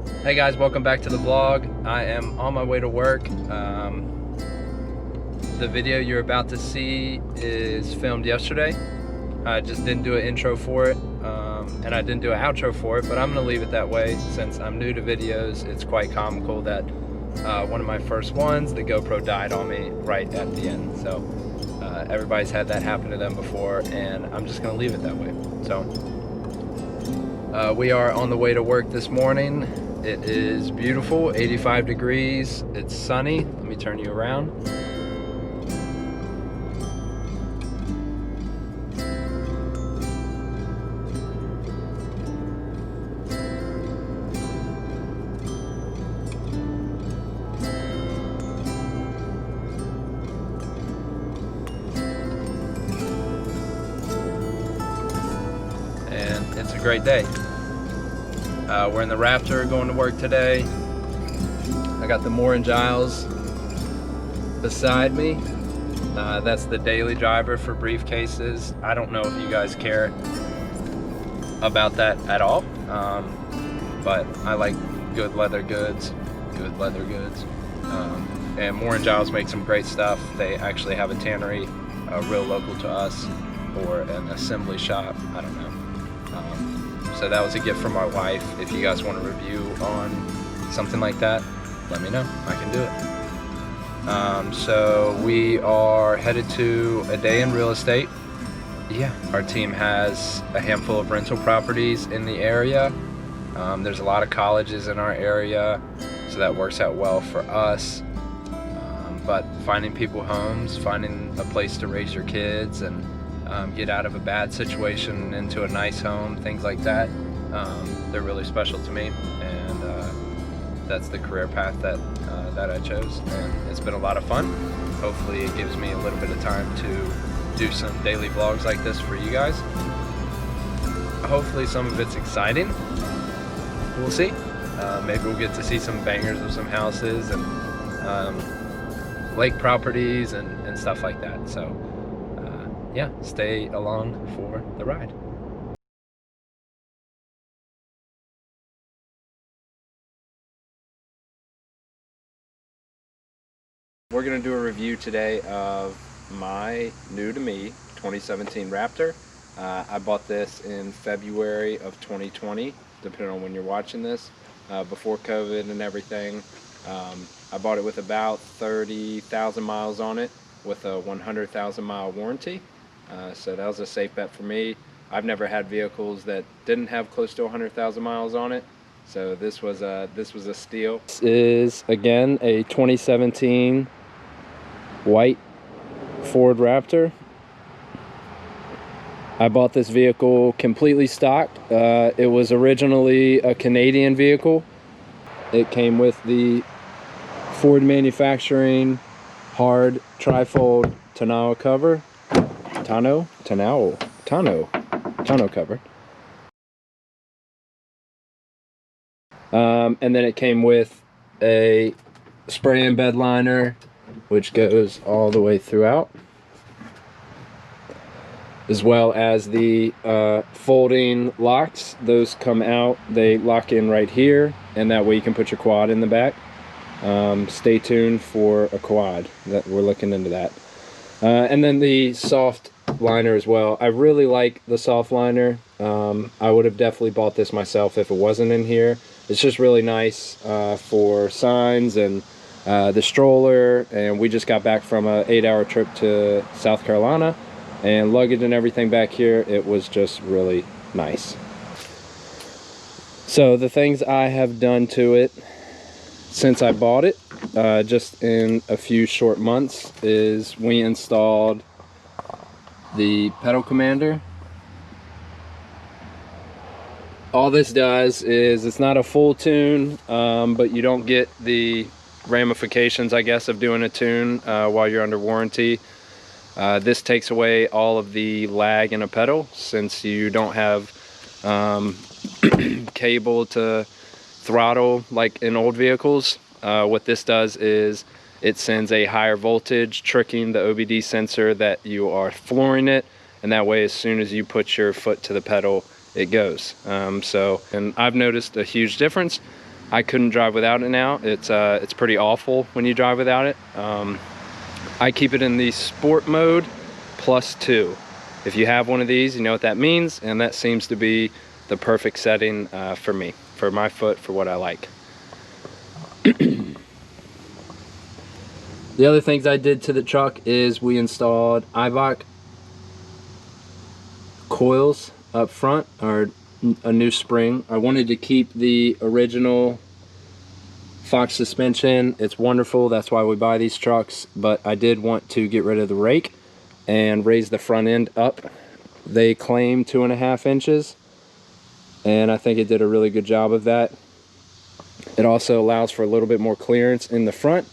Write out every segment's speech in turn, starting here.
Hey guys, welcome back to the vlog. I am on my way to work. The video you're about to see is filmed yesterday. I just didn't do an intro for it, and I didn't do an outro for it, but I'm gonna leave it that way since I'm new to videos. It's quite comical that one of my first ones, the GoPro died on me right at the end. So everybody's had that happen to them before, and I'm just gonna leave it that way. So we are on the way to work this morning. It is beautiful, 85 degrees, it's sunny. Let me turn you around. And it's a great day. We're in the Raptor going to work today. I got the Moore and Giles beside me. That's the daily driver for briefcases. I don't know if you guys care about that at all, but I like good leather goods. And Moore and Giles make some great stuff. They actually have a tannery real local to us, or an assembly shop, I don't know. So that was a gift from my wife. If you guys want a review on something like that, let me know, I can do it. So we are headed to a day in real estate. Yeah, our team has a handful of rental properties in the area. There's a lot of colleges in our area, so that works out well for us. But finding people homes, finding a place to raise your kids, and get out of a bad situation into a nice home, things like that, they're really special to me, and that's the career path that I chose, and it's been a lot of fun. Hopefully it gives me a little bit of time to do some daily vlogs like this for you guys. Hopefully some of it's exciting, we'll see. Maybe we'll get to see some bangers of some houses and lake properties and stuff like that. So yeah, stay along for the ride. We're gonna do a review today of my new to me 2017 Raptor. I bought this in February of 2020, depending on when you're watching this, before COVID and everything. I bought it with about 30,000 miles on it, with a 100,000 mile warranty. So that was a safe bet for me. I've never had vehicles that didn't have close to 100,000 miles on it, so this was a steal. This is again a 2017 white Ford Raptor. I bought this vehicle completely stocked. It was originally a Canadian vehicle. It came with the Ford manufacturing hard trifold tonneau cover. Tonneau cover. And then it came with a spray and bed liner, which goes all the way throughout, as well as the folding locks. Those come out, they lock in right here, and that way you can put your quad in the back. Stay tuned for a quad, that we're looking into that. And then the soft liner as well. I really like the soft liner. I would have definitely bought this myself if it wasn't in here. It's just really nice for signs and the stroller. And we just got back from an 8-hour trip to South Carolina, and luggage and everything back here, it was just really nice. So the things I have done to it since I bought it, just in a few short months, is we installed the pedal commander. All this does is, it's not a full tune, but you don't get the ramifications, I guess, of doing a tune while you're under warranty. This takes away all of the lag in a pedal, since you don't have cable to throttle like in old vehicles. What this does is it sends a higher voltage, tricking the OBD sensor that you are flooring it, and that way as soon as you put your foot to the pedal, it goes. And I've noticed a huge difference. I couldn't drive without it now. It's pretty awful when you drive without it. I keep it in the sport mode +2. If you have one of these, you know what that means, and that seems to be the perfect setting for me, for my foot, for what I like. The other things I did to the truck is we installed Ibach coils up front, or a new spring. I wanted to keep the original Fox suspension. It's wonderful, that's why we buy these trucks, but I did want to get rid of the rake and raise the front end up. They claim 2.5 inches, and I think it did a really good job of that. It also allows for a little bit more clearance in the front.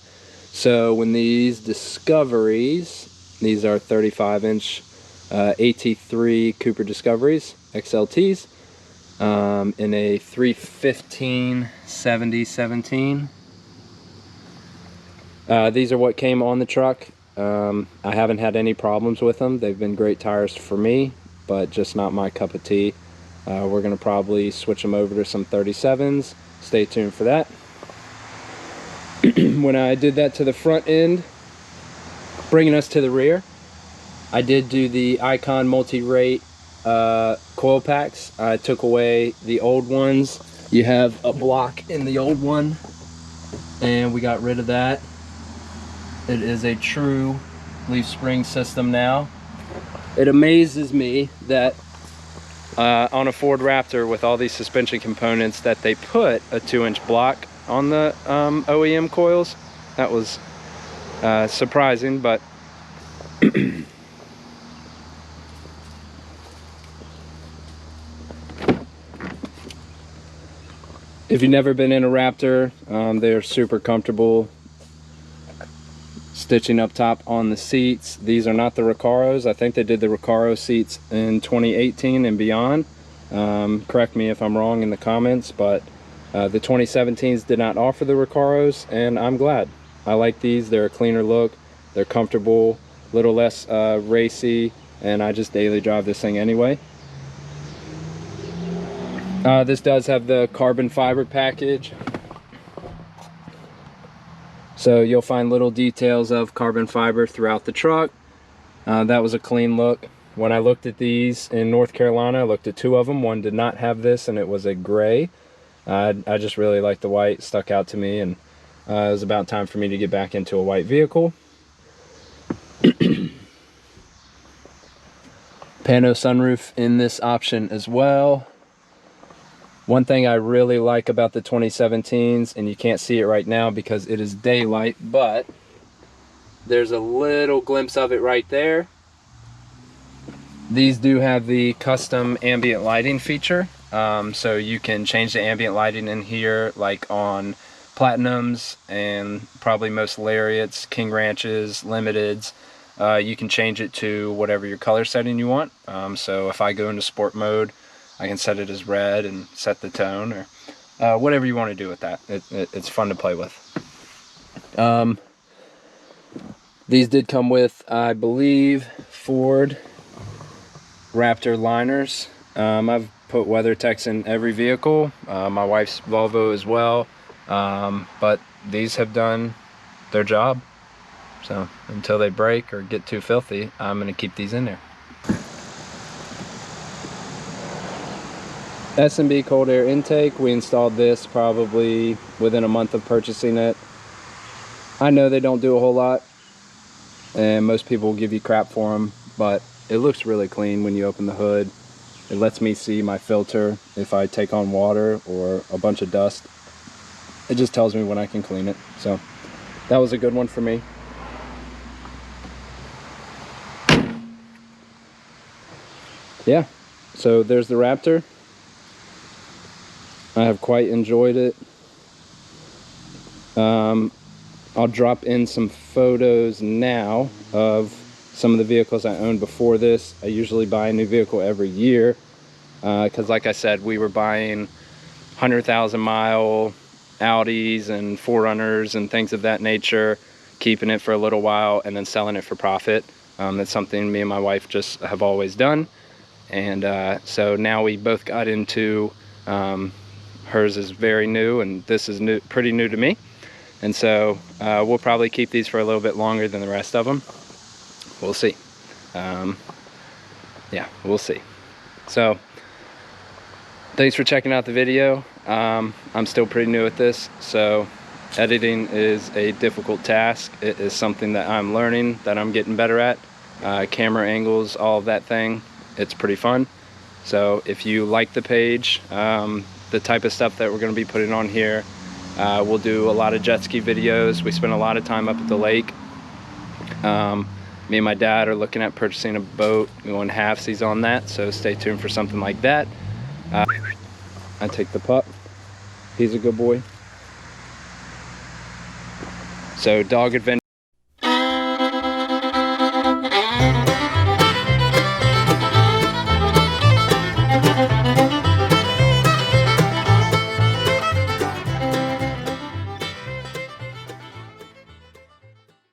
So when these Discoveries, these are 35-inch AT3 Cooper Discoveries XLTs, in a 315/70/17. These are what came on the truck. I haven't had any problems with them. They've been great tires for me, but just not my cup of tea. We're going to probably switch them over to some 37s. Stay tuned for that. When I did that to the front end, bringing us to the rear, I did do the Icon multi-rate coil packs. I took away the old ones. You have a block in the old one, and we got rid of that. It is a true leaf spring system now. It amazes me that on a Ford Raptor with all these suspension components that they put a 2-inch block on the OEM coils. That was surprising, but if you've never been in a Raptor, they're super comfortable. Stitching up top on the seats. These are not the Recaros. I think they did the Recaro seats in 2018 and beyond. Correct me if I'm wrong in the comments, but the 2017s did not offer the Recaros, and I'm glad. I like these. They're a cleaner look. They're comfortable, a little less racy, and I just daily drive this thing anyway. This does have the carbon fiber package, so you'll find little details of carbon fiber throughout the truck. That was a clean look. When I looked at these in North Carolina, I looked at 2 of them. One did not have this, and it was a gray. I just really liked the white, stuck out to me, and it was about time for me to get back into a white vehicle. Pano sunroof in this option as well. One thing I really like about the 2017s, and you can't see it right now because it is daylight, but there's a little glimpse of it right there. These do have the custom ambient lighting feature, so you can change the ambient lighting in here, like on Platinums and probably most Lariats, King Ranches, Limiteds. You can change it to whatever your color setting you want. So if I go into sport mode, I can set it as red and set the tone, or whatever you want to do with that. It's fun to play with. These did come with, I believe, Ford Raptor liners. I've put WeatherTechs in every vehicle, my wife's Volvo as well, but these have done their job. So until they break or get too filthy, I'm going to keep these in there. S&B cold air intake. We installed this probably within a month of purchasing it. I know they don't do a whole lot, and most people will give you crap for them, but it looks really clean when you open the hood. It lets me see my filter if I take on water or a bunch of dust. It just tells me when I can clean it. So that was a good one for me. Yeah, so there's the Raptor. I have quite enjoyed it. I'll drop in some photos now of some of the vehicles I owned before this. I usually buy a new vehicle every year because, like I said, we were buying 100,000 mile Audis and 4Runners and things of that nature, keeping it for a little while and then selling it for profit. That's something me and my wife just have always done. And so now we both got into hers is very new, and this is new, pretty new to me. And so we'll probably keep these for a little bit longer than the rest of them. We'll see. Yeah, we'll see. So thanks for checking out the video. I'm still pretty new at this, so editing is a difficult task. It is something that I'm learning, that I'm getting better at. Camera angles, all of that thing, it's pretty fun. So if you like the page, the type of stuff that we're going to be putting on here, we'll do a lot of jet ski videos. We spend a lot of time up at the lake. Me and my dad are looking at purchasing a boat, going halfsies on that, so stay tuned for something like that. I take the pup. He's a good boy. So dog adventure.